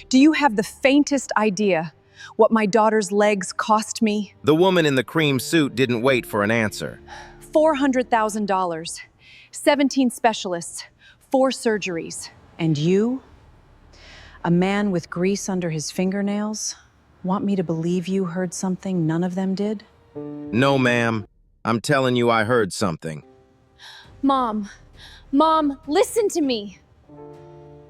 Do you have the faintest idea what my daughter's legs cost me? The woman in the cream suit didn't wait for an answer. $400,000, 17 specialists, 4 surgeries. And you? A man with grease under his fingernails? Want me to believe you heard something none of them did? No, ma'am. I'm telling you I heard something. Mom, listen to me.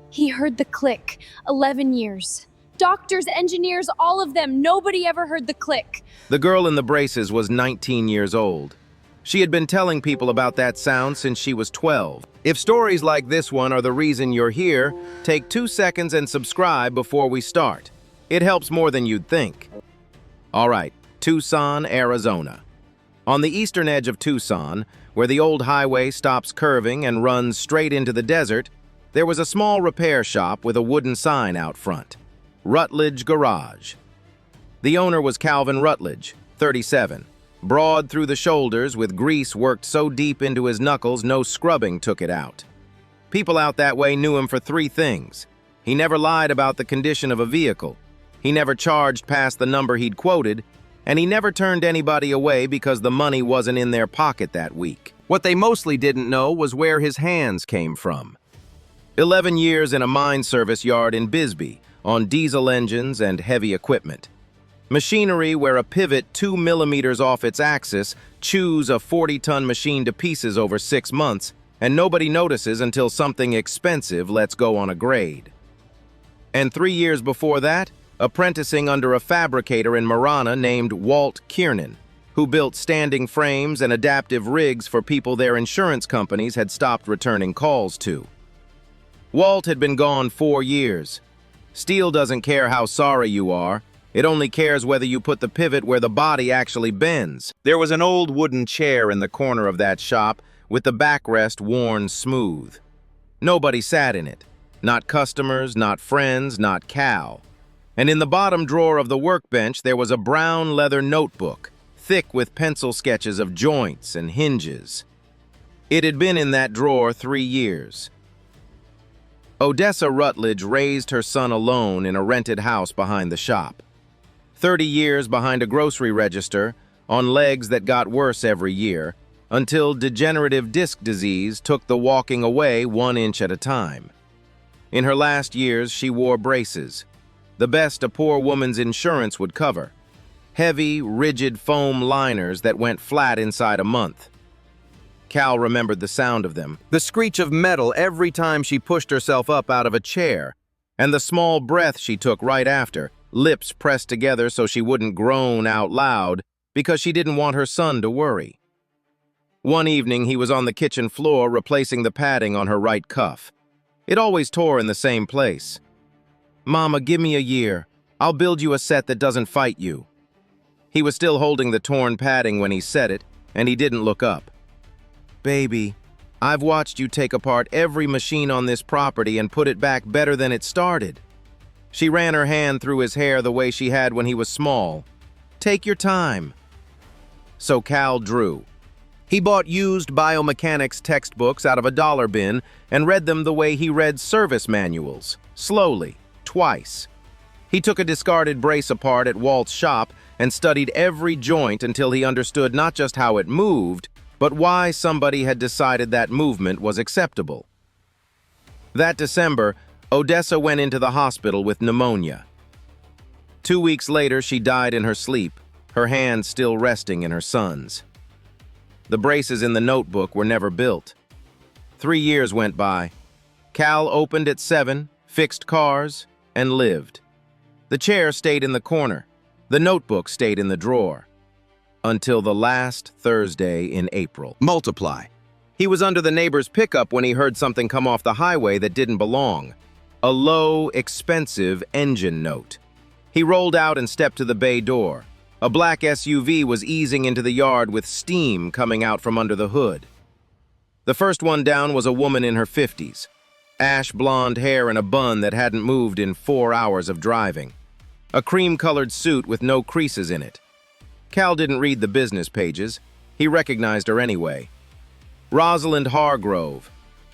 He heard the click. 11 years. Doctors, engineers, all of them. Nobody ever heard the click. The girl in the braces was 19 years old. She had been telling people about that sound since she was 12. If stories like this one are the reason you're here, take 2 seconds and subscribe before we start. It helps more than you'd think. All right, Tucson, Arizona. On the eastern edge of Tucson, where the old highway stops curving and runs straight into the desert, there was a small repair shop with a wooden sign out front. Rutledge Garage. The owner was Calvin Rutledge, 37. Broad through the shoulders, with grease worked so deep into his knuckles no scrubbing took it out. People out that way knew him for 3 things. He never lied about the condition of a vehicle. He never charged past the number he'd quoted, and he never turned anybody away because the money wasn't in their pocket that week. What they mostly didn't know was where his hands came from. 11 years in a mine service yard in Bisbee, on diesel engines and heavy equipment. Machinery where a pivot 2 millimeters off its axis chews a 40-ton machine to pieces over 6 months, and nobody notices until something expensive lets go on a grade. And 3 years before that, apprenticing under a fabricator in Marana named Walt Kiernan, who built standing frames and adaptive rigs for people their insurance companies had stopped returning calls to. Walt had been gone 4 years. Steel doesn't care how sorry you are. It only cares whether you put the pivot where the body actually bends. There was an old wooden chair in the corner of that shop with the backrest worn smooth. Nobody sat in it. Not customers, not friends, not Cal. And in the bottom drawer of the workbench there was a brown leather notebook, thick with pencil sketches of joints and hinges. It had been in that drawer 3 years. Odessa Rutledge raised her son alone in a rented house behind the shop. 30 years behind a grocery register, on legs that got worse every year, until degenerative disc disease took the walking away 1 inch at a time. In her last years, she wore braces, the best a poor woman's insurance would cover. Heavy, rigid foam liners that went flat inside a month. Cal remembered the sound of them, the screech of metal every time she pushed herself up out of a chair, and the small breath she took right after, lips pressed together so she wouldn't groan out loud because she didn't want her son to worry. One evening, he was on the kitchen floor replacing the padding on her right cuff. It always tore in the same place. "Mama, give me a year. I'll build you a set that doesn't fight you." He was still holding the torn padding when he said it, and he didn't look up. "Baby, I've watched you take apart every machine on this property and put it back better than it started." She ran her hand through his hair the way she had when he was small. "Take your time." So Cal drew. He bought used biomechanics textbooks out of a dollar bin and read them the way he read service manuals, slowly, twice. He took a discarded brace apart at Walt's shop and studied every joint until he understood not just how it moved, but why somebody had decided that movement was acceptable. That December, Odessa went into the hospital with pneumonia. 2 weeks later, she died in her sleep, her hand still resting in her son's. The braces in the notebook were never built. 3 years went by. Cal opened at 7, fixed cars, and lived. The chair stayed in the corner. The notebook stayed in the drawer. Until the last Thursday in April. Multiply. He was under the neighbor's pickup when he heard something come off the highway that didn't belong. A low, expensive engine note. He rolled out and stepped to the bay door. A black SUV was easing into the yard with steam coming out from under the hood. The first one down was a woman in her 50s. Ash blonde hair in a bun that hadn't moved in 4 hours of driving. A cream-colored suit with no creases in it. Cal didn't read the business pages. He recognized her anyway. Rosalind Hargrove.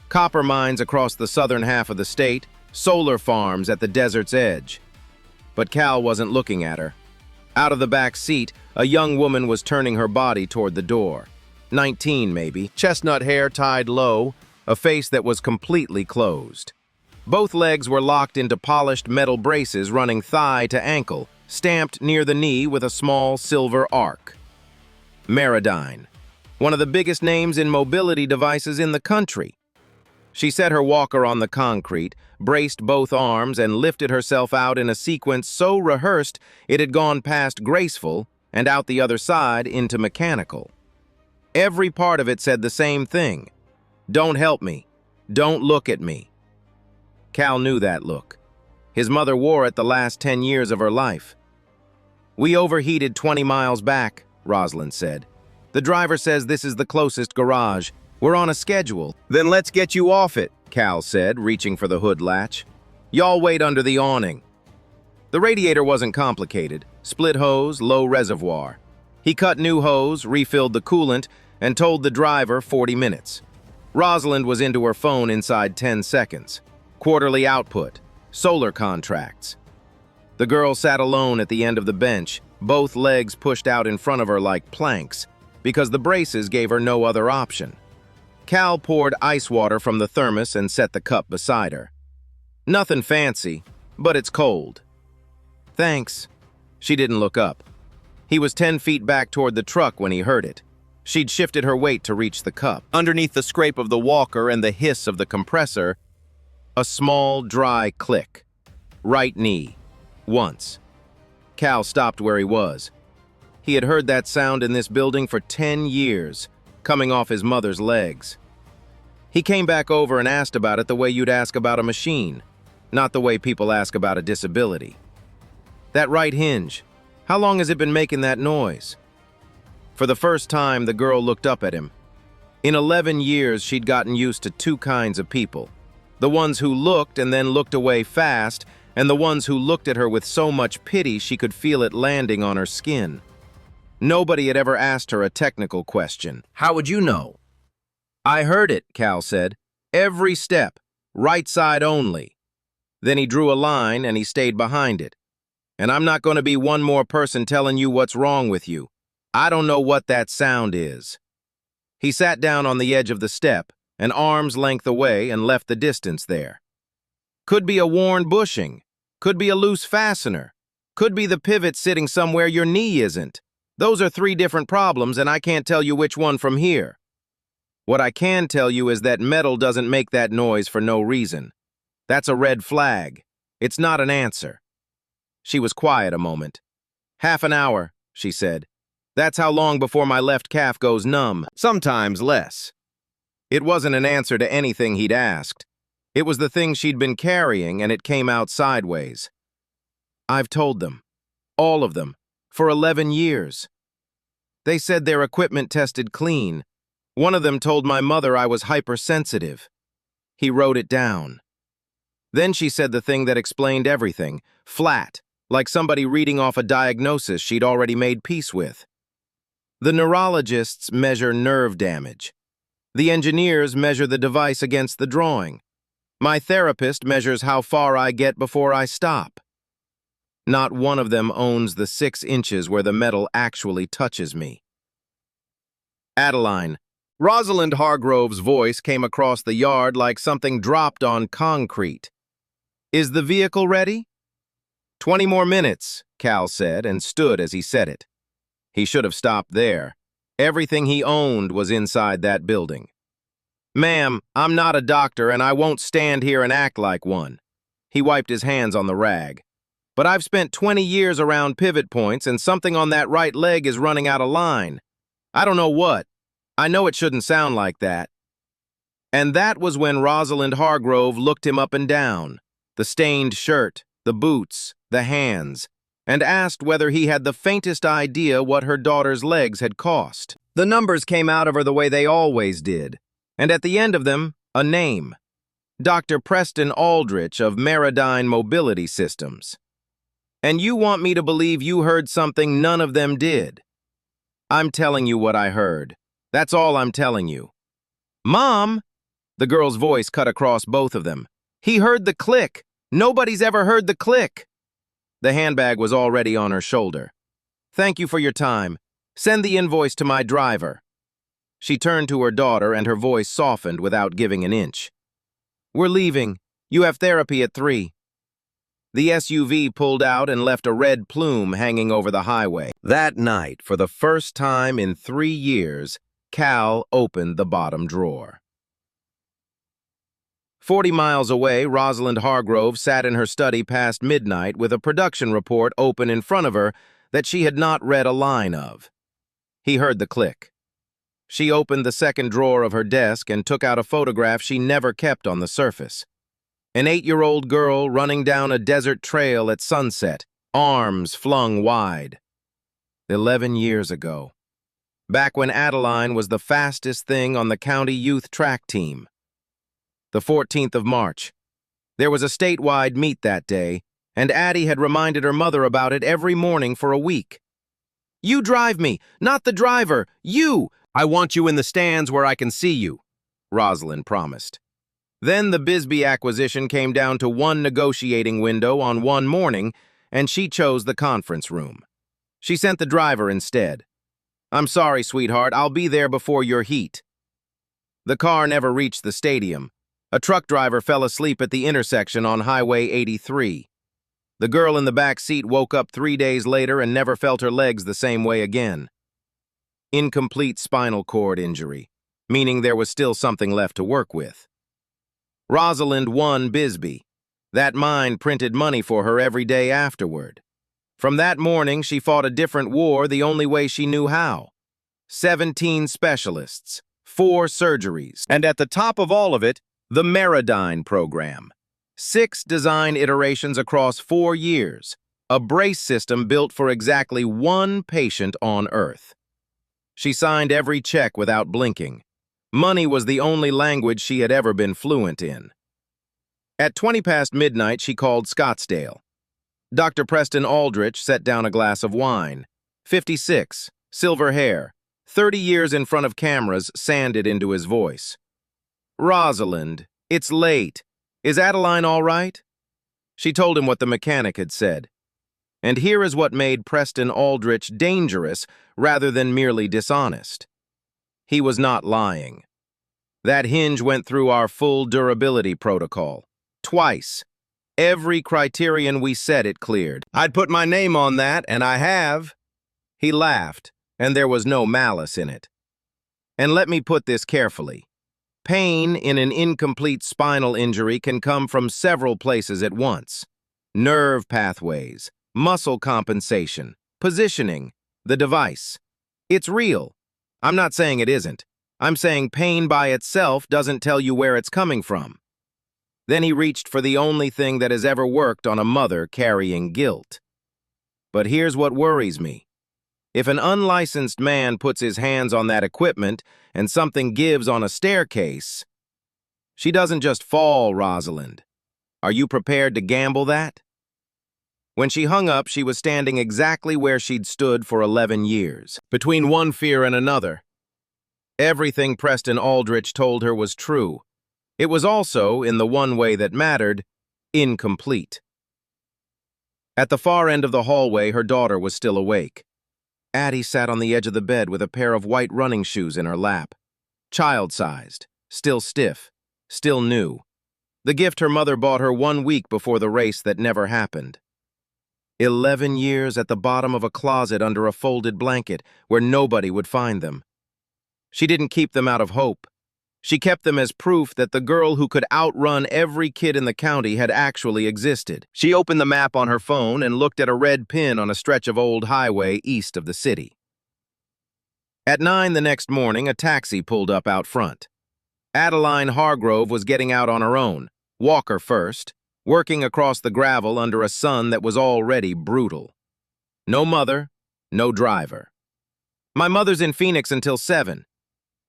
Copper mines across the southern half of the state, solar farms at the desert's edge. But Cal wasn't looking at her. Out of the back seat, a young woman was turning her body toward the door. 19 maybe, chestnut hair tied low, a face that was completely closed. Both legs were locked into polished metal braces running thigh to ankle, stamped near the knee with a small silver arc. Meradyne, one of the biggest names in mobility devices in the country. She set her walker on the concrete, braced both arms, and lifted herself out in a sequence so rehearsed it had gone past graceful and out the other side into mechanical. Every part of it said the same thing. Don't help me. Don't look at me. Cal knew that look. His mother wore it the last 10 years of her life. We overheated 20 miles back, Rosalind said. The driver says this is the closest garage. We're on a schedule. Then let's get you off it, Cal said, reaching for the hood latch. Y'all wait under the awning. The radiator wasn't complicated. Split hose, low reservoir. He cut new hose, refilled the coolant, and told the driver 40 minutes. Rosalind was into her phone inside 10 seconds. Quarterly output, solar contracts. The girl sat alone at the end of the bench, both legs pushed out in front of her like planks, because the braces gave her no other option. Cal poured ice water from the thermos and set the cup beside her. Nothing fancy, but it's cold. Thanks. She didn't look up. He was 10 feet back toward the truck when he heard it. She'd shifted her weight to reach the cup. Underneath the scrape of the walker and the hiss of the compressor, a small, dry click. Right knee. Once. Cal stopped where he was. He had heard that sound in this building for 10 years, coming off his mother's legs. He came back over and asked about it the way you'd ask about a machine, not the way people ask about a disability. That right hinge, how long has it been making that noise? For the first time, the girl looked up at him. In 11 years, she'd gotten used to two kinds of people. The ones who looked and then looked away fast, and the ones who looked at her with so much pity she could feel it landing on her skin. Nobody had ever asked her a technical question. How would you know? I heard it, Cal said. Every step, right side only. Then he drew a line and he stayed behind it. And I'm not going to be one more person telling you what's wrong with you. I don't know what that sound is. He sat down on the edge of the step, an arm's length away, and left the distance there. Could be a worn bushing. Could be a loose fastener. Could be the pivot sitting somewhere your knee isn't. Those are 3 different problems, and I can't tell you which one from here. What I can tell you is that metal doesn't make that noise for no reason. That's a red flag. It's not an answer. She was quiet a moment. Half an hour, she said. That's how long before my left calf goes numb, sometimes less. It wasn't an answer to anything he'd asked. It was the thing she'd been carrying, and it came out sideways. I've told them. All of them. For 11 years. They said their equipment tested clean. One of them told my mother I was hypersensitive. He wrote it down. Then she said the thing that explained everything, flat, like somebody reading off a diagnosis she'd already made peace with. The neurologists measure nerve damage. The engineers measure the device against the drawing. My therapist measures how far I get before I stop. Not one of them owns the 6 inches where the metal actually touches me. Adeline. Rosalind Hargrove's voice came across the yard like something dropped on concrete. Is the vehicle ready? 20 more minutes, Cal said, and stood as he said it. He should have stopped there. Everything he owned was inside that building. Ma'am, I'm not a doctor, and I won't stand here and act like one. He wiped his hands on the rag. But I've spent 20 years around pivot points, and something on that right leg is running out of line. I don't know what. I know it shouldn't sound like that. And that was when Rosalind Hargrove looked him up and down, the stained shirt, the boots, the hands, and asked whether he had the faintest idea what her daughter's legs had cost. The numbers came out of her the way they always did, and at the end of them, a name. Dr. Preston Aldrich of Meradyne Mobility Systems. And you want me to believe you heard something none of them did. I'm telling you what I heard. That's all I'm telling you. Mom! The girl's voice cut across both of them. He heard the click. Nobody's ever heard the click. The handbag was already on her shoulder. Thank you for your time. Send the invoice to my driver. She turned to her daughter and her voice softened without giving an inch. We're leaving. You have therapy at 3. The SUV pulled out and left a red plume hanging over the highway. That night, for the first time in 3 years, Cal opened the bottom drawer. 40 miles away, Rosalind Hargrove sat in her study past midnight with a production report open in front of her that she had not read a line of. He heard the click. She opened the second drawer of her desk and took out a photograph she never kept on the surface. An 8-year-old girl running down a desert trail at sunset, arms flung wide. 11 years ago. Back when Adeline was the fastest thing on the county youth track team. The 14th of March. There was a statewide meet that day, and Addie had reminded her mother about it every morning for a week. You drive me, not the driver, you! I want you in the stands where I can see you, Rosalind promised. Then the Bisbee acquisition came down to one negotiating window on one morning, and she chose the conference room. She sent the driver instead. I'm sorry, sweetheart, I'll be there before your heat. The car never reached the stadium. A truck driver fell asleep at the intersection on Highway 83. The girl in the back seat woke up 3 days later and never felt her legs the same way again. Incomplete spinal cord injury, meaning there was still something left to work with. Rosalind won Bisbee. That mine printed money for her every day afterward. From that morning, she fought a different war the only way she knew how. 17 specialists, 4 surgeries, and at the top of all of it, the Meridyne program. 6 design iterations across 4 years, a brace system built for exactly 1 patient on Earth. She signed every check without blinking. Money was the only language she had ever been fluent in. At 20 past midnight, she called Scottsdale. Dr. Preston Aldrich set down a glass of wine. 56, silver hair, 30 years in front of cameras sanded into his voice. Rosalind, it's late. Is Adeline all right? She told him what the mechanic had said. And here is what made Preston Aldrich dangerous rather than merely dishonest. He was not lying. That hinge went through our full durability protocol. Twice. Every criterion we set it cleared. I'd put my name on that, and I have. He laughed, and there was no malice in it. And let me put this carefully. Pain in an incomplete spinal injury can come from several places at once. Nerve pathways, muscle compensation, positioning, the device. It's real. I'm not saying it isn't. I'm saying pain by itself doesn't tell you where it's coming from. Then he reached for the only thing that has ever worked on a mother carrying guilt. But here's what worries me. If an unlicensed man puts his hands on that equipment and something gives on a staircase, she doesn't just fall, Rosalind. Are you prepared to gamble that? When she hung up, she was standing exactly where she'd stood for 11 years, between one fear and another. Everything Preston Aldrich told her was true. It was also, in the one way that mattered, incomplete. At the far end of the hallway, her daughter was still awake. Addie sat on the edge of the bed with a pair of white running shoes in her lap. Child-sized, still stiff, still new. The gift her mother bought her 1 week before the race that never happened. 11 years at the bottom of a closet under a folded blanket where nobody would find them. She didn't keep them out of hope. She kept them as proof that the girl who could outrun every kid in the county had actually existed. She opened the map on her phone and looked at a red pin on a stretch of old highway east of the city. At 9 the next morning, a taxi pulled up out front. Adeline Hargrove was getting out on her own, walker first, working across the gravel under a sun that was already brutal. No mother, no driver. My mother's in Phoenix until 7.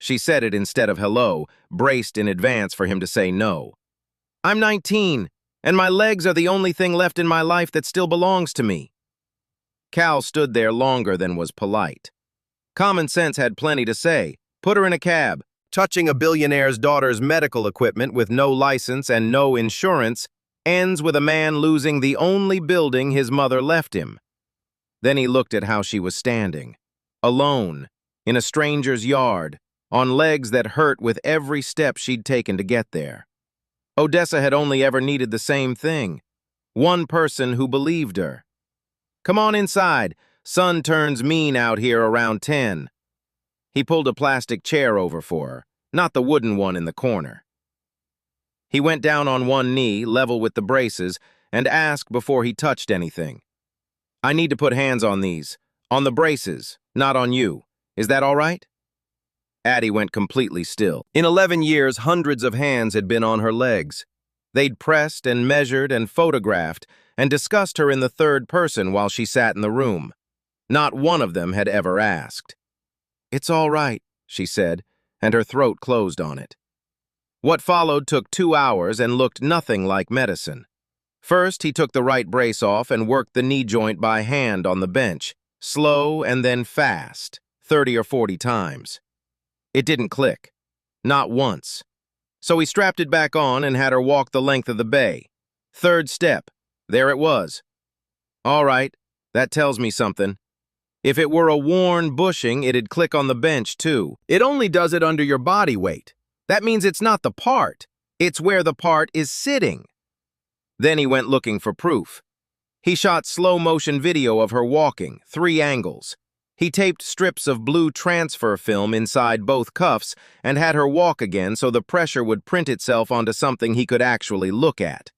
She said it instead of hello, braced in advance for him to say no. I'm 19, and my legs are the only thing left in my life that still belongs to me. Cal stood there longer than was polite. Common sense had plenty to say. Put her in a cab. Touching a billionaire's daughter's medical equipment with no license and no insurance ends with a man losing the only building his mother left him. Then he looked at how she was standing, alone, in a stranger's yard, on legs that hurt with every step she'd taken to get there. Odessa had only ever needed the same thing, one person who believed her. "Come on inside. Sun turns mean out here around 10. He pulled a plastic chair over for her, not the wooden one in the corner. He went down on one knee, level with the braces, and asked before he touched anything. "I need to put hands on these, on the braces, not on you. Is that all right?" Addie went completely still. In 11 years, hundreds of hands had been on her legs. They'd pressed and measured and photographed and discussed her in the third person while she sat in the room. Not one of them had ever asked. "It's all right," she said, and her throat closed on it. What followed took 2 hours and looked nothing like medicine. First, he took the right brace off and worked the knee joint by hand on the bench, slow and then fast, 30 or 40 times. It didn't click. Not once. So he strapped it back on and had her walk the length of the bay. Third step. There it was. All right, that tells me something. If it were a worn bushing, it'd click on the bench, too. It only does it under your body weight. That means it's not the part. It's where the part is sitting. Then he went looking for proof. He shot slow-motion video of her walking, 3 angles. He taped strips of blue transfer film inside both cuffs and had her walk again so the pressure would print itself onto something he could actually look at.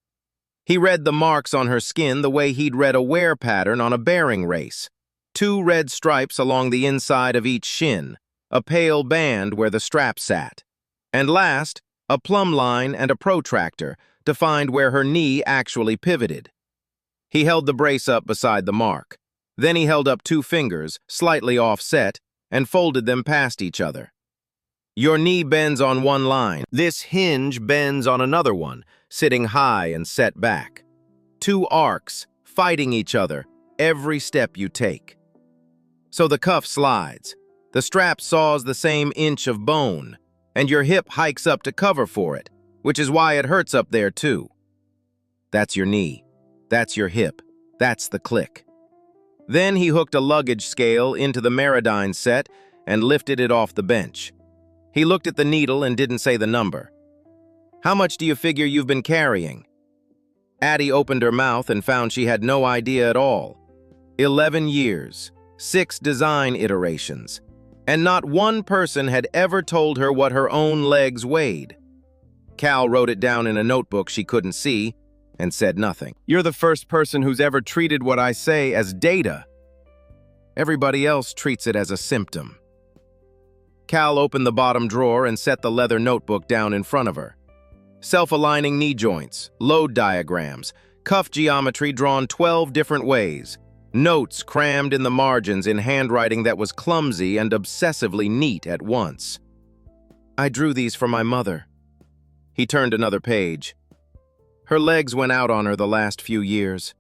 He read the marks on her skin the way he'd read a wear pattern on a bearing race. 2 red stripes along the inside of each shin, a pale band where the strap sat. And last, a plumb line and a protractor to find where her knee actually pivoted. He held the brace up beside the mark. Then he held up 2 fingers, slightly offset, and folded them past each other. Your knee bends on one line. This hinge bends on another one, sitting high and set back. 2 arcs, fighting each other, every step you take. So the cuff slides. The strap saws the same inch of bone, and your hip hikes up to cover for it, which is why it hurts up there too. That's your knee. That's your hip. That's the click. Then he hooked a luggage scale into the Meridyne set and lifted it off the bench. He looked at the needle and didn't say the number. "How much do you figure you've been carrying?" Addie opened her mouth and found she had no idea at all. 11 years, 6 design iterations, and not one person had ever told her what her own legs weighed. Cal wrote it down in a notebook she couldn't see and said nothing. "You're the first person who's ever treated what I say as data. Everybody else treats it as a symptom." Cal opened the bottom drawer and set the leather notebook down in front of her. Self-aligning knee joints, load diagrams, cuff geometry drawn 12 different ways, notes crammed in the margins in handwriting that was clumsy and obsessively neat at once. "I drew these for my mother." He turned another page. Her legs went out on her the last few years.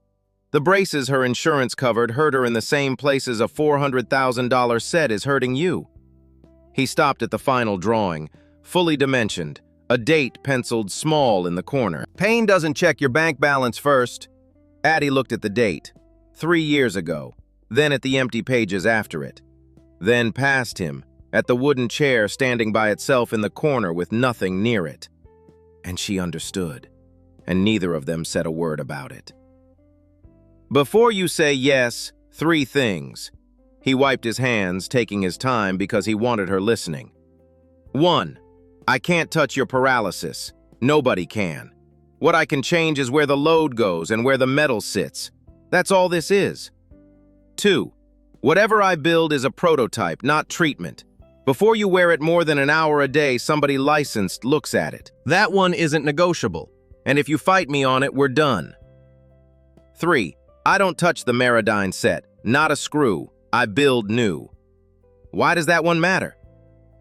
The braces her insurance covered hurt her in the same places a $400,000 set is hurting you. He stopped at the final drawing, fully dimensioned, a date penciled small in the corner. "Pain doesn't check your bank balance first." Addie looked at the date. 3 years ago, then at the empty pages after it. Then past him, at the wooden chair standing by itself in the corner with nothing near it. And she understood, and neither of them said a word about it. "Before you say yes, 3 things." He wiped his hands, taking his time because he wanted her listening. 1. I can't touch your paralysis. Nobody can. What I can change is where the load goes and where the metal sits. That's all this is. 2. Whatever I build is a prototype, not treatment. Before you wear it more than an hour a day, somebody licensed looks at it. That one isn't negotiable. And if you fight me on it, we're done. 3. I don't touch the Meridyne set. Not a screw. I build new. Why does that one matter?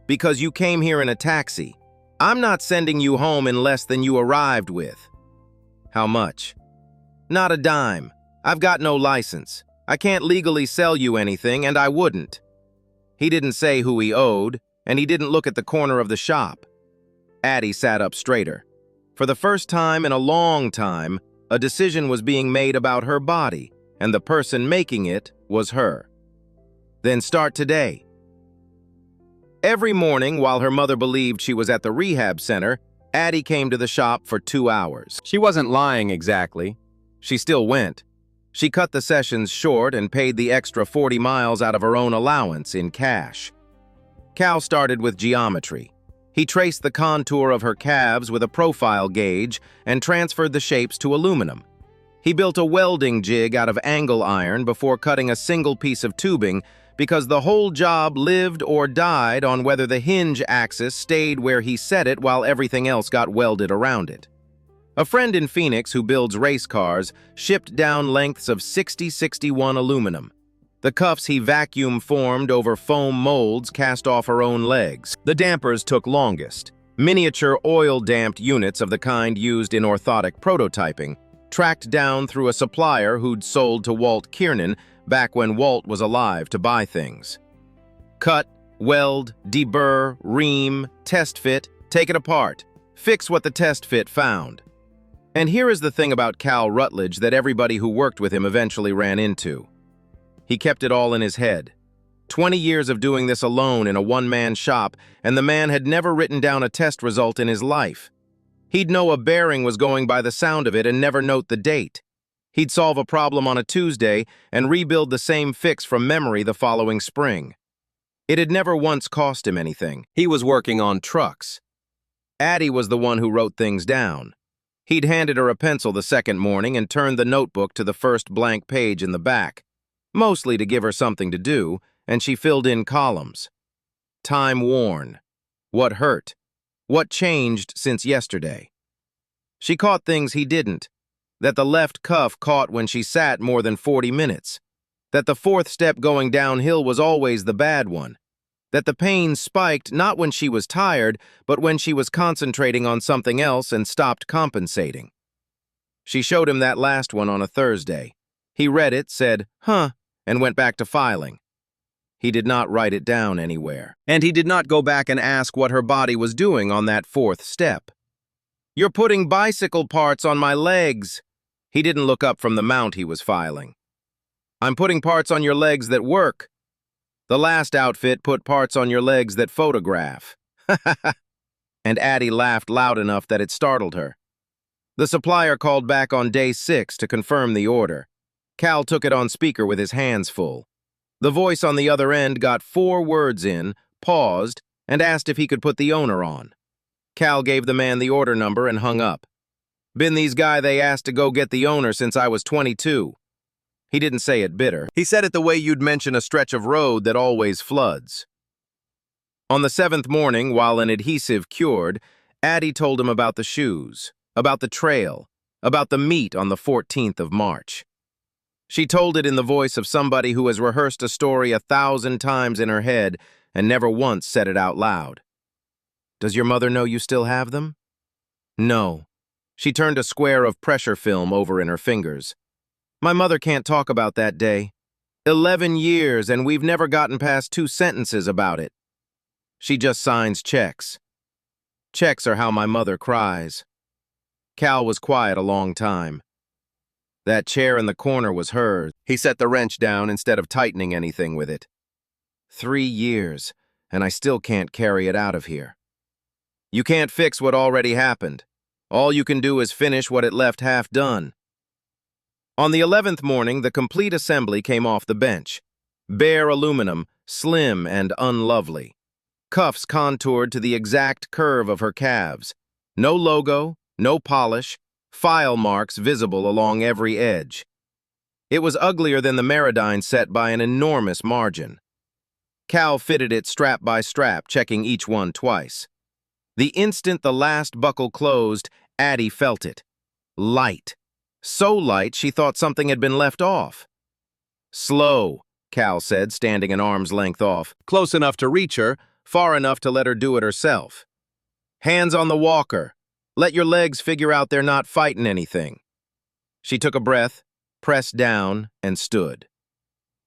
Because you came here in a taxi. I'm not sending you home in less than you arrived with. How much? Not a dime. I've got no license. I can't legally sell you anything, and I wouldn't. He didn't say who he owed, and he didn't look at the corner of the shop. Addie sat up straighter. For the first time in a long time, a decision was being made about her body, and the person making it was her. Then start today. Every morning, while her mother believed she was at the rehab center, Addie came to the shop for 2 hours. She wasn't lying exactly. She still went. She cut the sessions short and paid the extra 40 miles out of her own allowance in cash. Cal started with geometry. He traced the contour of her calves with a profile gauge and transferred the shapes to aluminum. He built a welding jig out of angle iron before cutting a single piece of tubing because the whole job lived or died on whether the hinge axis stayed where he set it while everything else got welded around it. A friend in Phoenix who builds race cars shipped down lengths of 60-61 aluminum. The cuffs he vacuum formed over foam molds cast off her own legs. The dampers took longest. Miniature oil-damped units of the kind used in orthotic prototyping, tracked down through a supplier who'd sold to Walt Kiernan back when Walt was alive to buy things. Cut, weld, deburr, ream, test fit, take it apart. Fix what the test fit found. And here is the thing about Cal Rutledge that everybody who worked with him eventually ran into. He kept it all in his head. 20 years of doing this alone in a one-man shop, and the man had never written down a test result in his life. He'd know a bearing was going by the sound of it and never note the date. He'd solve a problem on a Tuesday and rebuild the same fix from memory the following spring. It had never once cost him anything. He was working on trucks. Addie was the one who wrote things down. He'd handed her a pencil the second morning and turned the notebook to the first blank page in the back, mostly to give her something to do, and she filled in columns. Time worn. What hurt? What changed since yesterday? She caught things he didn't. That the left cuff caught when she sat more than 40 minutes. That the fourth step going downhill was always the bad one. That the pain spiked not when she was tired, but when she was concentrating on something else and stopped compensating. She showed him that last one on a Thursday. He read it, said, "Huh," and went back to filing. He did not write it down anywhere. And he did not go back and ask what her body was doing on that fourth step. "You're putting bicycle parts on my legs." He didn't look up from the mount he was filing. "I'm putting parts on your legs that work. The last outfit put parts on your legs that photograph." And Addie laughed loud enough that it startled her. The supplier called back on day 6 to confirm the order. Cal took it on speaker with his hands full. The voice on the other end got 4 words in, paused, and asked if he could put the owner on. Cal gave the man the order number and hung up. "Been these guy they asked to go get the owner since I was 22. He didn't say it bitter. He said it the way you'd mention a stretch of road that always floods. On the 7th morning, while an adhesive cured, Addie told him about the shoes, about the trail, about the meet on the 14th of March. She told it in the voice of somebody who has rehearsed a story 1,000 times in her head and never once said it out loud. "Does your mother know you still have them?" "No." She turned a square of pressure film over in her fingers. "My mother can't talk about that day. 11 years, and we've never gotten past 2 sentences about it. She just signs checks. Checks are how my mother cries." Cal was quiet a long time. That chair in the corner was hers. He set the wrench down instead of tightening anything with it. 3 years, and I still can't carry it out of here. You can't fix what already happened. All you can do is finish what it left half done. On the 11th morning, the complete assembly came off the bench. Bare aluminum, slim and unlovely. Cuffs contoured to the exact curve of her calves. No logo, no polish, file marks visible along every edge. It was uglier than the Meridyne set by an enormous margin. Cal fitted it strap by strap, checking each one twice. The instant the last buckle closed, Addie felt it. Light. So light she thought something had been left off. "Slow," Cal said, standing an arm's length off, close enough to reach her, far enough to let her do it herself. "Hands on the walker. Let your legs figure out they're not fighting anything." She took a breath, pressed down, and stood.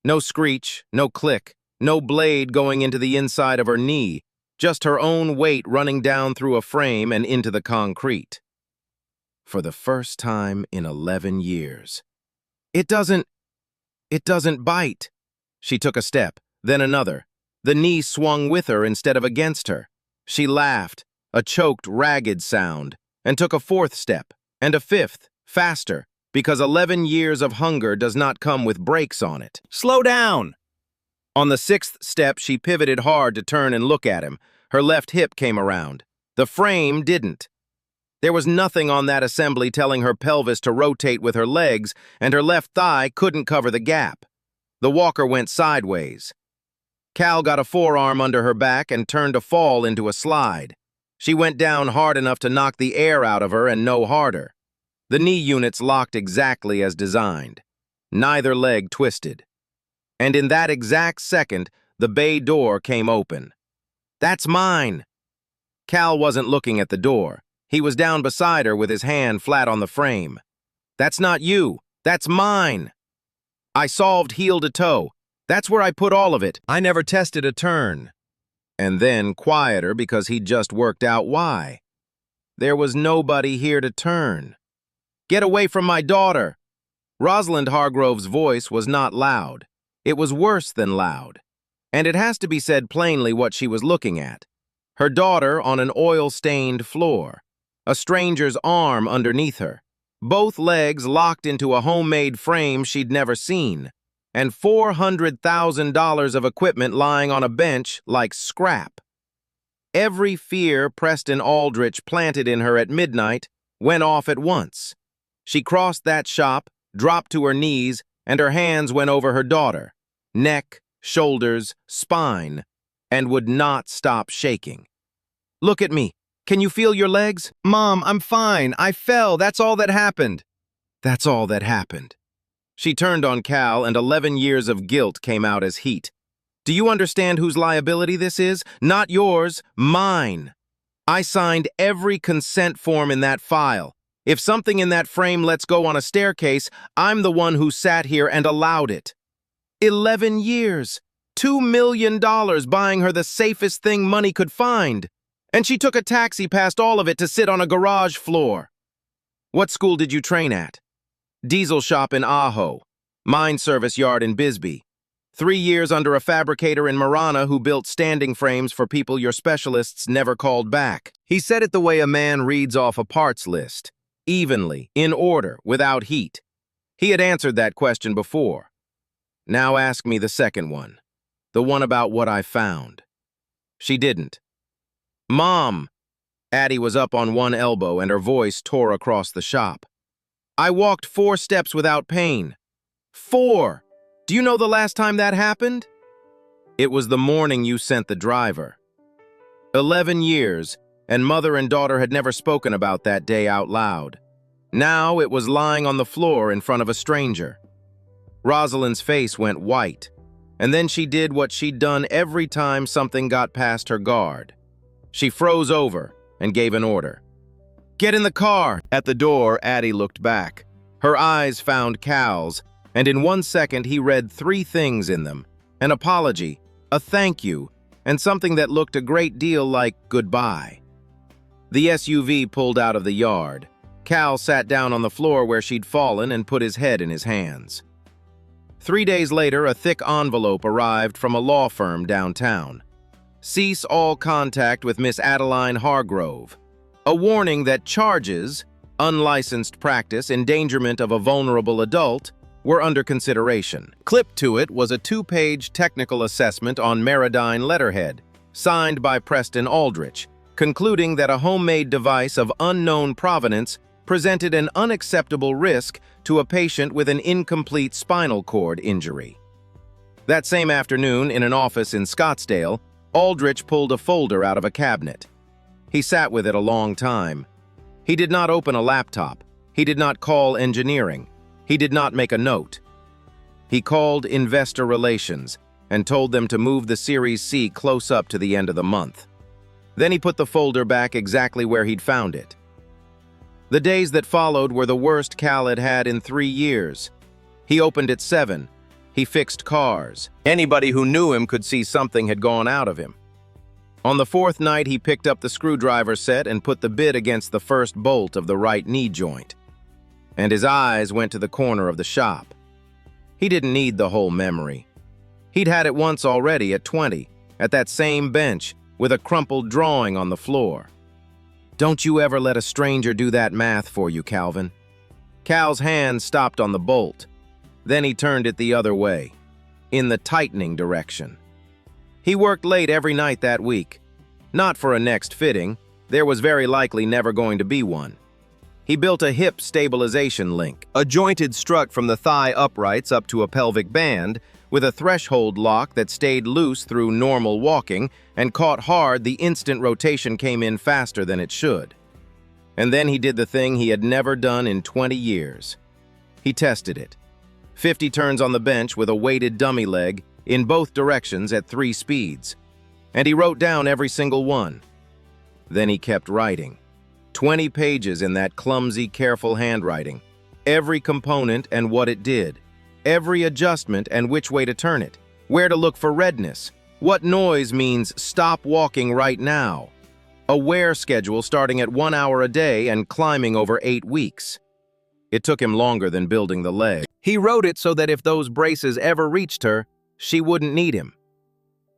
No screech, no click, no blade going into the inside of her knee, just her own weight running down through a frame and into the concrete. For the first time in 11 years. It doesn't bite. She took a step, then another. The knee swung with her instead of against her. She laughed, a choked, ragged sound, and took a fourth step, and a fifth, faster, because 11 years of hunger does not come with brakes on it. Slow down! On the sixth step, she pivoted hard to turn and look at him. Her left hip came around. The frame didn't. There was nothing on that assembly telling her pelvis to rotate with her legs, and her left thigh couldn't cover the gap. The walker went sideways. Cal got a forearm under her back and turned to fall into a slide. She went down hard enough to knock the air out of her and no harder. The knee units locked exactly as designed. Neither leg twisted. And in that exact second, the bay door came open. "That's mine!" Cal wasn't looking at the door. He was down beside her with his hand flat on the frame. "That's not you. That's mine. I solved heel to toe. That's where I put all of it. I never tested a turn." And then, quieter because he'd just worked out why. There was nobody here to turn. "Get away from my daughter!" Rosalind Hargrove's voice was not loud. It was worse than loud. And it has to be said plainly what she was looking at. Her daughter on an oil-stained floor. A stranger's arm underneath her. Both legs locked into a homemade frame she'd never seen. And $400,000 of equipment lying on a bench like scrap. Every fear Preston Aldrich planted in her at midnight went off at once. She crossed that shop, dropped to her knees, and her hands went over her daughter, neck, shoulders, spine, and would not stop shaking. "Look at me. Can you feel your legs?" "Mom, I'm fine. I fell. That's all that happened." "That's all that happened." She turned on Cal, and 11 years of guilt came out as heat. "Do you understand whose liability this is? Not yours, mine. I signed every consent form in that file. If something in that frame lets go on a staircase, I'm the one who sat here and allowed it. 11 years. $2 million buying her the safest thing money could find. And she took a taxi past all of it to sit on a garage floor. What school did you train at? Diesel shop in Ajo. Mine service yard in Bisbee. 3 years under a fabricator in Marana who built standing frames for people your specialists never called back." He said it the way a man reads off a parts list. Evenly, in order, without heat. He had answered that question before. "Now ask me the second one. The one about what I found." She didn't. "Mom!" Addie was up on one elbow and her voice tore across the shop. "I walked 4 steps without pain. 4! Do you know the last time that happened? It was the morning you sent the driver. 11 years, and mother and daughter had never spoken about that day out loud. Now it was lying on the floor in front of a stranger." Rosalind's face went white, and then she did what she'd done every time something got past her guard. She froze over and gave an order. "Get in the car!" At the door, Addie looked back. Her eyes found Cal's, and in 1 second he read 3 things in them: an apology, a thank you, and something that looked a great deal like goodbye. The SUV pulled out of the yard. Cal sat down on the floor where she'd fallen and put his head in his hands. 3 days later, a thick envelope arrived from a law firm downtown. "Cease all contact with Miss Adeline Hargrove. A warning that charges, unlicensed practice, endangerment of a vulnerable adult, were under consideration." Clipped to it was a 2-page technical assessment on Meridyne letterhead, signed by Preston Aldrich, concluding that a homemade device of unknown provenance presented an unacceptable risk to a patient with an incomplete spinal cord injury. That same afternoon, in an office in Scottsdale, Aldrich pulled a folder out of a cabinet. He sat with it a long time. He did not open a laptop. He did not call engineering. He did not make a note. He called investor relations and told them to move the Series C close up to the end of the month. Then he put the folder back exactly where he'd found it. The days that followed were the worst Cal had had in 3 years. He opened at 7. He fixed cars. Anybody who knew him could see something had gone out of him. On the fourth night, he picked up the screwdriver set and put the bit against the first bolt of the right knee joint. And his eyes went to the corner of the shop. He didn't need the whole memory. He'd had it once already at 20, at that same bench, with a crumpled drawing on the floor. Don't you ever let a stranger do that math for you, Calvin. Cal's hand stopped on the bolt. Then he turned it the other way, in the tightening direction. He worked late every night that week. Not for a next fitting. There was very likely never going to be one. He built a hip stabilization link, a jointed strut from the thigh uprights up to a pelvic band, with a threshold lock that stayed loose through normal walking and caught hard the instant rotation came in faster than it should. And then he did the thing he had never done in 20 years. He tested it. 50 turns on the bench with a weighted dummy leg in both directions at 3 speeds. And he wrote down every single one. Then he kept writing. 20 pages in that clumsy, careful handwriting. Every component and what it did. Every adjustment and which way to turn it. Where to look for redness. What noise means stop walking right now. A wear schedule starting at 1 hour a day and climbing over 8 weeks. It took him longer than building the leg. He wrote it so that if those braces ever reached her, she wouldn't need him.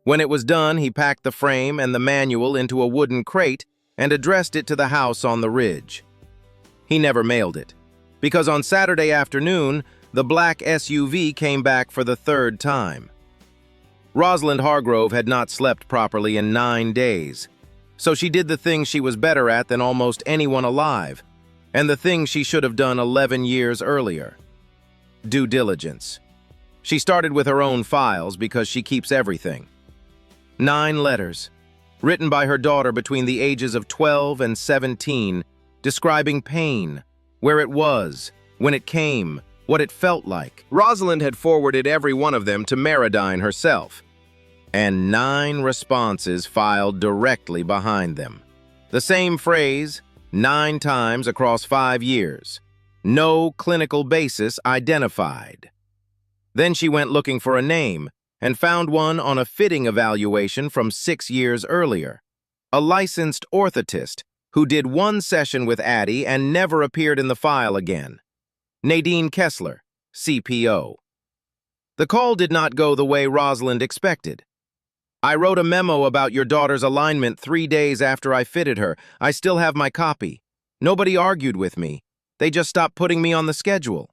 When it was done, he packed the frame and the manual into a wooden crate and addressed it to the house on the ridge. He never mailed it, because on Saturday afternoon, the black SUV came back for the 3rd time. Rosalind Hargrove had not slept properly in 9 days, so she did the thing she was better at than almost anyone alive, and the thing she should have done 11 years earlier. Due diligence. She started with her own files because she keeps everything. 9 letters, written by her daughter between the ages of 12 and 17, describing pain, where it was, when it came, what it felt like. Rosalind had forwarded every one of them to Meridine herself, and 9 responses filed directly behind them. The same phrase, 9 times across 5 years. No clinical basis identified. Then she went looking for a name and found one on a fitting evaluation from 6 years earlier. A licensed orthotist who did 1 session with Addie and never appeared in the file again. Nadine Kessler, CPO. The call did not go the way Rosalind expected. I wrote a memo about your daughter's alignment 3 days after I fitted her. I still have my copy. Nobody argued with me. They just stopped putting me on the schedule.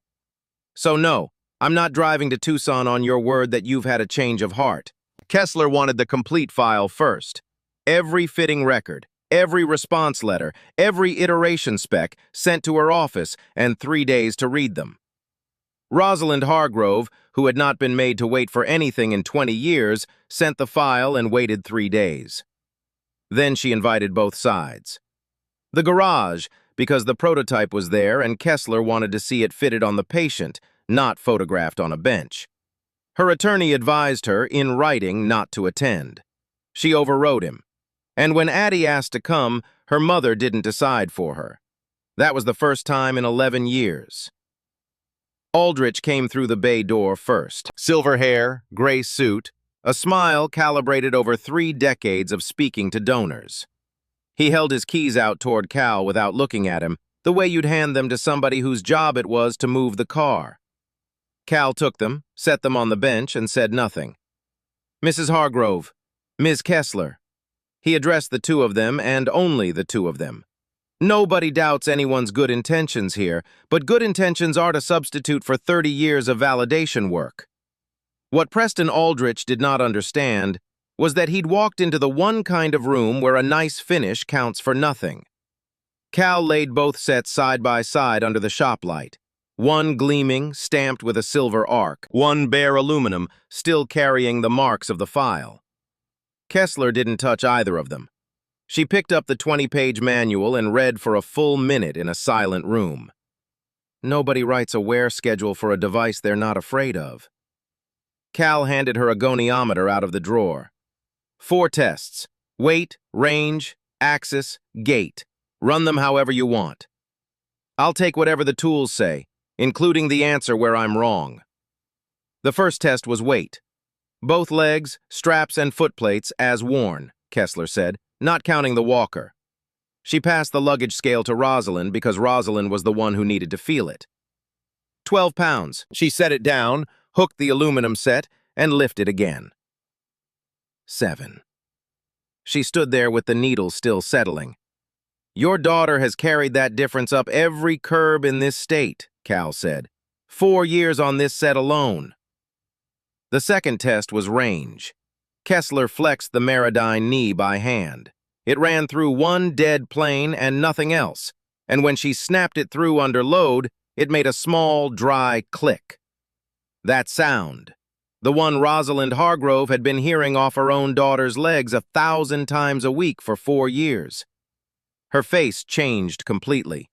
So no, I'm not driving to Tucson on your word that you've had a change of heart. Kessler wanted the complete file first. Every fitting record, every response letter, every iteration spec sent to her office, and 3 days to read them. Rosalind Hargrove, who had not been made to wait for anything in 20 years, sent the file and waited 3 days. Then she invited both sides. The garage, because the prototype was there and Kessler wanted to see it fitted on the patient, not photographed on a bench. Her attorney advised her, in writing, not to attend. She overrode him. And when Addie asked to come, her mother didn't decide for her. That was the first time in 11 years. Aldrich came through the bay door first. Silver hair, gray suit, a smile calibrated over 3 decades of speaking to donors. He held his keys out toward Cal without looking at him, the way you'd hand them to somebody whose job it was to move the car. Cal took them, set them on the bench, and said nothing. Mrs. Hargrove, Ms. Kessler. He addressed the 2 of them, and only the 2 of them. Nobody doubts anyone's good intentions here, but good intentions are a substitute for 30 years of validation work. What Preston Aldrich did not understand was that he'd walked into the one kind of room where a nice finish counts for nothing. Cal laid both sets side by side under the shop light. One gleaming, stamped with a silver arc, one bare aluminum, still carrying the marks of the file. Kessler didn't touch either of them. She picked up the 20-page manual and read for a full minute in a silent room. Nobody writes a wear schedule for a device they're not afraid of. Cal handed her a goniometer out of the drawer. 4 tests: weight, range, axis, gait. Run them however you want. I'll take whatever the tools say, including the answer where I'm wrong. The first test was weight. Both legs, straps, and footplates as worn. Kessler said, not counting the walker. She passed the luggage scale to Rosalind because Rosalind was the one who needed to feel it. 12 pounds. She set it down, hooked the aluminum set, and lifted again. 7. She stood there with the needle still settling. Your daughter has carried that difference up every curb in this state, Cal said. 4 years on this set alone. The second test was range. Kessler flexed the Meradyne knee by hand. It ran through one dead plane and nothing else, and when she snapped it through under load, it made a small, dry click. That sound, the one Rosalind Hargrove had been hearing off her own daughter's legs 1,000 times a week for 4 years. Her face changed completely.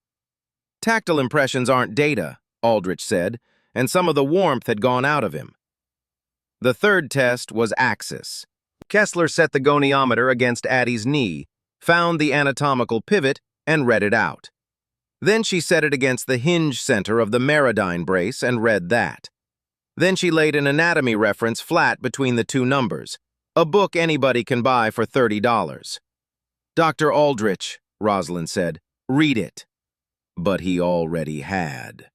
Tactile impressions aren't data, Aldrich said, and some of the warmth had gone out of him. The third test was axis. Kessler set the goniometer against Addie's knee, found the anatomical pivot, and read it out. Then she set it against the hinge center of the Meradyne brace and read that. Then she laid an anatomy reference flat between the two numbers, a book anybody can buy for $30. Dr. Aldrich, Rosalind said, read it. But he already had.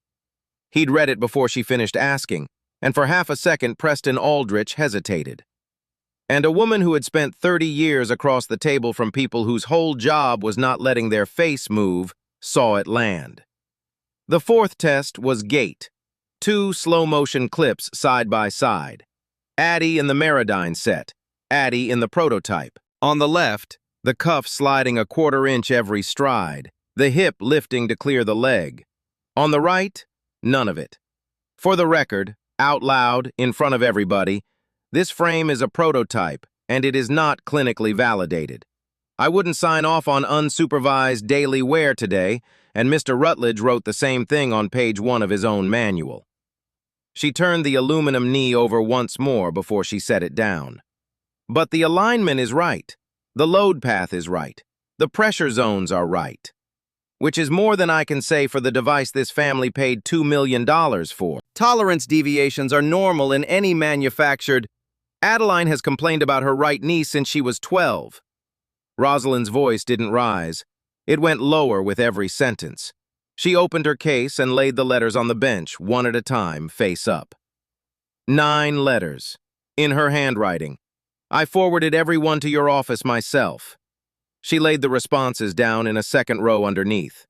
He'd read it before she finished asking, and for half a second Preston Aldrich hesitated. And a woman who had spent 30 years across the table from people whose whole job was not letting their face move, saw it land. The fourth test was gait. 2 slow-motion clips side by side. Addie in the Meradyne set, Addie in the prototype. On the left, the cuff sliding a 1/4 inch every stride, the hip lifting to clear the leg. On the right, none of it. For the record, out loud, in front of everybody, this frame is a prototype, and it is not clinically validated. I wouldn't sign off on unsupervised daily wear today, and Mr. Rutledge wrote the same thing on page 1 of his own manual. She turned the aluminum knee over once more before she set it down. But the alignment is right. The load path is right. The pressure zones are right. Which is more than I can say for the device this family paid $2 million for. Tolerance deviations are normal in any manufactured. Adeline has complained about her right knee since she was 12. Rosalind's voice didn't rise. It went lower with every sentence. She opened her case and laid the letters on the bench, one at a time, face up. 9 letters. In her handwriting. I forwarded every one to your office myself. She laid the responses down in a second row underneath.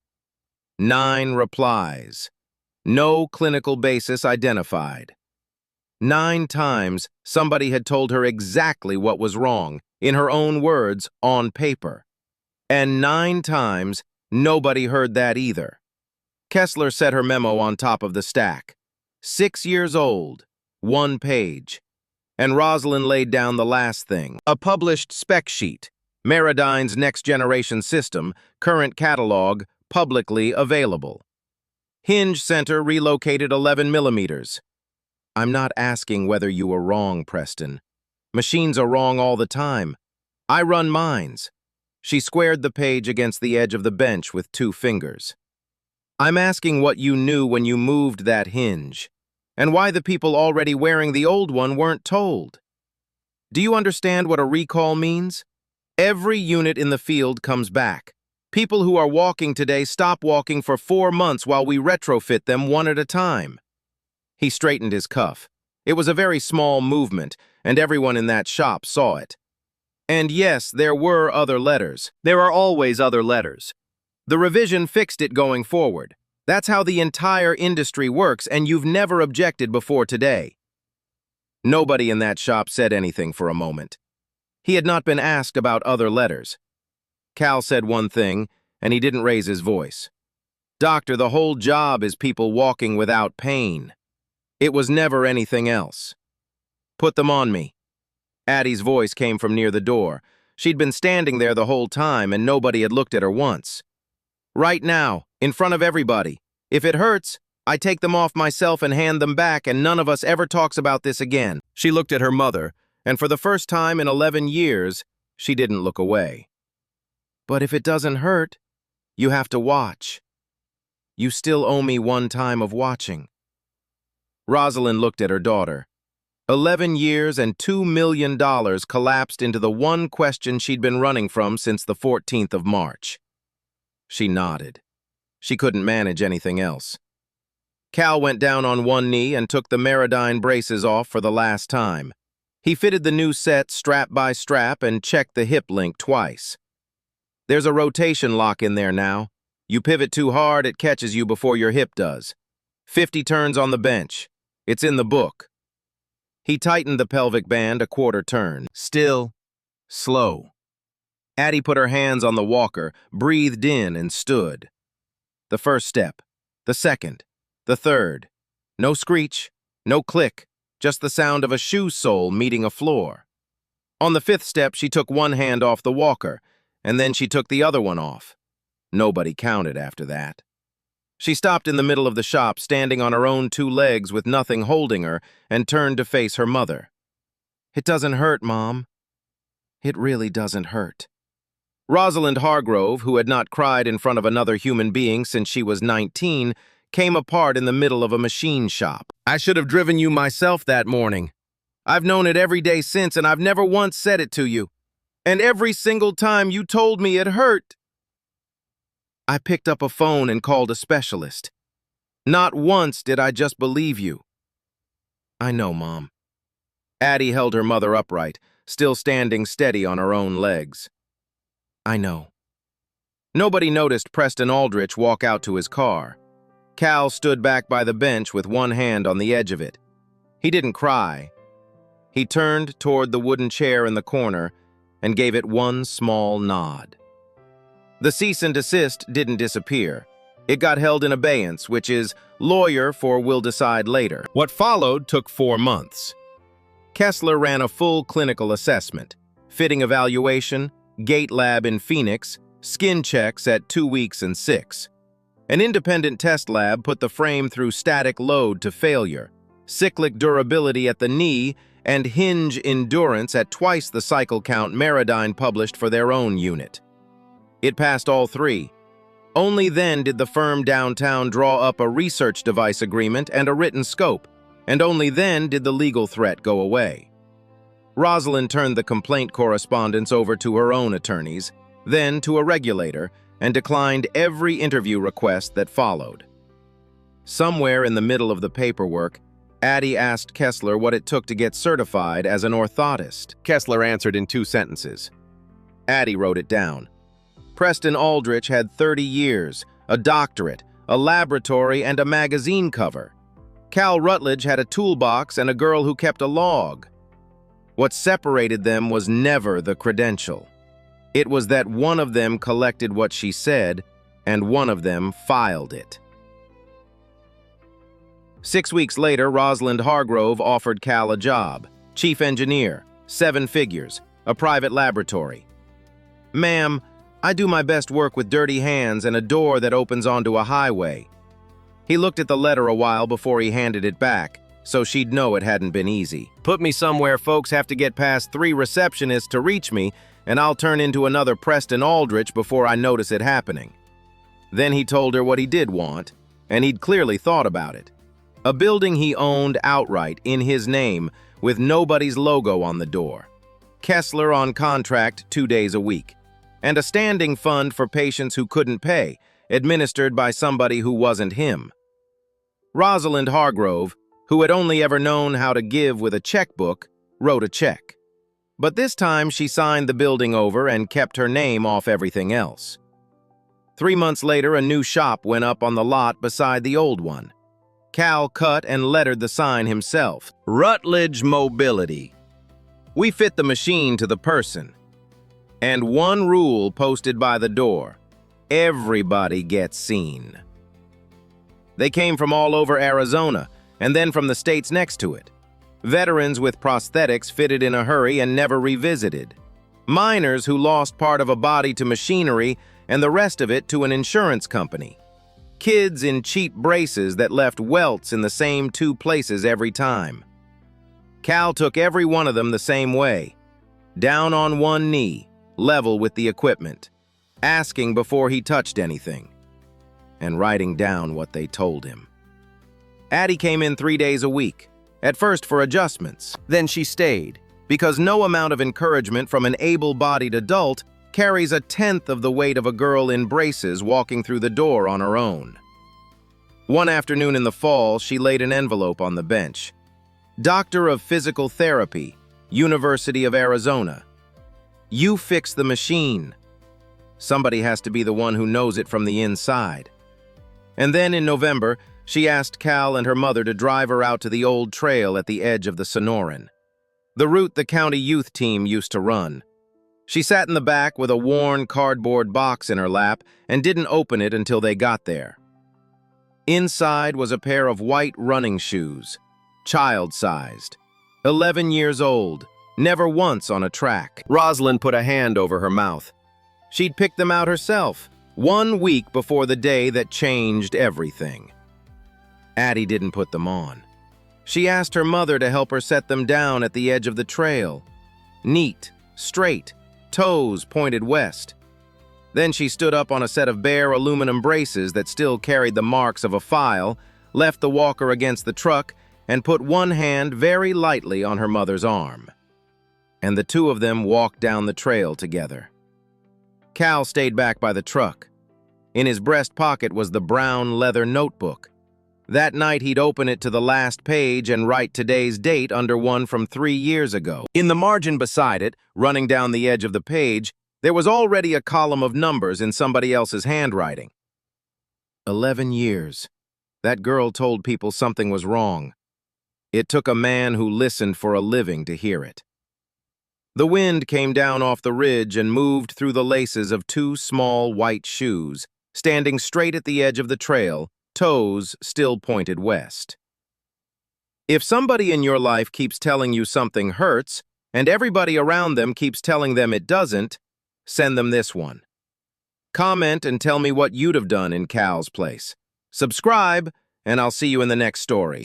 9 replies. No clinical basis identified. 9 times, somebody had told her exactly what was wrong, in her own words, on paper. And 9 times, nobody heard that either. Kessler set her memo on top of the stack. 6 years old, 1 page. And Rosalind laid down the last thing, a published spec sheet. Meradyne's next-generation system, current catalog, publicly available. Hinge center relocated 11 millimeters. I'm not asking whether you were wrong, Preston. Machines are wrong all the time. I run mines. She squared the page against the edge of the bench with 2 fingers. I'm asking what you knew when you moved that hinge, and why the people already wearing the old one weren't told. Do you understand what a recall means? Every unit in the field comes back. People who are walking today stop walking for 4 months while we retrofit them one at a time. He straightened his cuff. It was a very small movement, and everyone in that shop saw it. And yes, there were other letters. There are always other letters. The revision fixed it going forward. That's how the entire industry works, and you've never objected before today. Nobody in that shop said anything for a moment. He had not been asked about other letters. Cal said one thing, and he didn't raise his voice. Doctor, the whole job is people walking without pain. It was never anything else. Put them on me. Addie's voice came from near the door. She'd been standing there the whole time, and nobody had looked at her once. Right now, in front of everybody. If it hurts, I take them off myself and hand them back, and none of us ever talks about this again. She looked at her mother, and for the first time in 11 years, she didn't look away. But if it doesn't hurt, you have to watch. You still owe me one time of watching. Rosalind looked at her daughter. 11 years and $2 million collapsed into the one question she'd been running from since the 14th of March. She nodded. She couldn't manage anything else. Cal went down on one knee and took the Meridyne braces off for the last time. He fitted the new set strap by strap and checked the hip link twice. There's a rotation lock in there now. You pivot too hard, it catches you before your hip does. 50 turns on the bench. It's in the book. He tightened the pelvic band a quarter turn. Still, slow. Addie put her hands on the walker, breathed in, and stood. The first step, the second, the third. No screech, no click, just the sound of a shoe sole meeting a floor. On the fifth step, she took one hand off the walker, and then she took the other one off. Nobody counted after that. She stopped in the middle of the shop, standing on her own two legs with nothing holding her, and turned to face her mother. "It doesn't hurt, Mom. It really doesn't hurt." Rosalind Hargrove, who had not cried in front of another human being since she was 19, came apart in the middle of a machine shop. "I should have driven you myself that morning. I've known it every day since, and I've never once said it to you. And every single time you told me it hurt. I picked up a phone and called a specialist. Not once did I just believe you." "I know, Mom." Addie held her mother upright, still standing steady on her own legs. "I know." Nobody noticed Preston Aldrich walk out to his car. Cal stood back by the bench with one hand on the edge of it. He didn't cry. He turned toward the wooden chair in the corner and gave it one small nod. The cease and desist didn't disappear. It got held in abeyance, which is lawyer for we'll decide later. What followed took 4 months. Kessler ran a full clinical assessment, fitting evaluation, gait lab in Phoenix, skin checks at 2 weeks and 6. An independent test lab put the frame through static load to failure, cyclic durability at the knee, and hinge endurance at twice the cycle count Meridyne published for their own unit. It passed all 3. Only then did the firm downtown draw up a research device agreement and a written scope, and only then did the legal threat go away. Rosalind turned the complaint correspondence over to her own attorneys, then to a regulator, and declined every interview request that followed. Somewhere in the middle of the paperwork, Addie asked Kessler what it took to get certified as an orthotist. Kessler answered in 2 sentences. Addie wrote it down. Preston Aldrich had 30 years, a doctorate, a laboratory, and a magazine cover. Cal Rutledge had a toolbox and a girl who kept a log. What separated them was never the credential. It was that one of them collected what she said, and one of them filed it. 6 weeks later, Rosalind Hargrove offered Cal a job. Chief engineer, 7 figures, a private laboratory. "Ma'am, I do my best work with dirty hands and a door that opens onto a highway." He looked at the letter a while before he handed it back, so she'd know it hadn't been easy. "Put me somewhere folks have to get past 3 receptionists to reach me, and I'll turn into another Preston Aldrich before I notice it happening." Then he told her what he did want, and he'd clearly thought about it. A building he owned outright in his name with nobody's logo on the door. Kessler on contract 2 days a week. And a standing fund for patients who couldn't pay, administered by somebody who wasn't him. Rosalind Hargrove, who had only ever known how to give with a checkbook, wrote a check. But this time she signed the building over and kept her name off everything else. 3 months later, a new shop went up on the lot beside the old one. Cal cut and lettered the sign himself. Rutledge Mobility. We fit the machine to the person. And one rule posted by the door: everybody gets seen. They came from all over Arizona, and then from the states next to it. Veterans with prosthetics fitted in a hurry and never revisited. Miners who lost part of a body to machinery and the rest of it to an insurance company. Kids in cheap braces that left welts in the same 2 places every time. Cal took every one of them the same way. Down on one knee, level with the equipment, asking before he touched anything, and writing down what they told him. Addie came in 3 days a week. at first for adjustments. Then she stayed, because no amount of encouragement from an able-bodied adult carries a tenth of the weight of a girl in braces walking through the door on her own. One afternoon in the fall, she laid an envelope on the bench. Doctor of Physical Therapy, University of Arizona. You fix the machine. Somebody has to be the one who knows it from the inside. And then in November, she asked Cal and her mother to drive her out to the old trail at the edge of the Sonoran, the route the county youth team used to run. She sat in the back with a worn cardboard box in her lap and didn't open it until they got there. Inside was a pair of white running shoes, child-sized, 11 years old, never once on a track. Rosalind put a hand over her mouth. She'd picked them out herself, 1 week before the day that changed everything. Addie didn't put them on. She asked her mother to help her set them down at the edge of the trail. Neat, straight, toes pointed west. Then she stood up on a set of bare aluminum braces that still carried the marks of a file, left the walker against the truck, and put one hand very lightly on her mother's arm. And the two of them walked down the trail together. Cal stayed back by the truck. In his breast pocket was the brown leather notebook. That night he'd open it to the last page and write today's date under one from 3 years ago. In the margin beside it, running down the edge of the page, there was already a column of numbers in somebody else's handwriting. 11 years. That girl told people something was wrong. It took a man who listened for a living to hear it. The wind came down off the ridge and moved through the laces of 2 small white shoes, standing straight at the edge of the trail, toes still pointed west. If somebody in your life keeps telling you something hurts, and everybody around them keeps telling them it doesn't, send them this one. Comment and tell me what you'd have done in Cal's place. Subscribe, and I'll see you in the next story.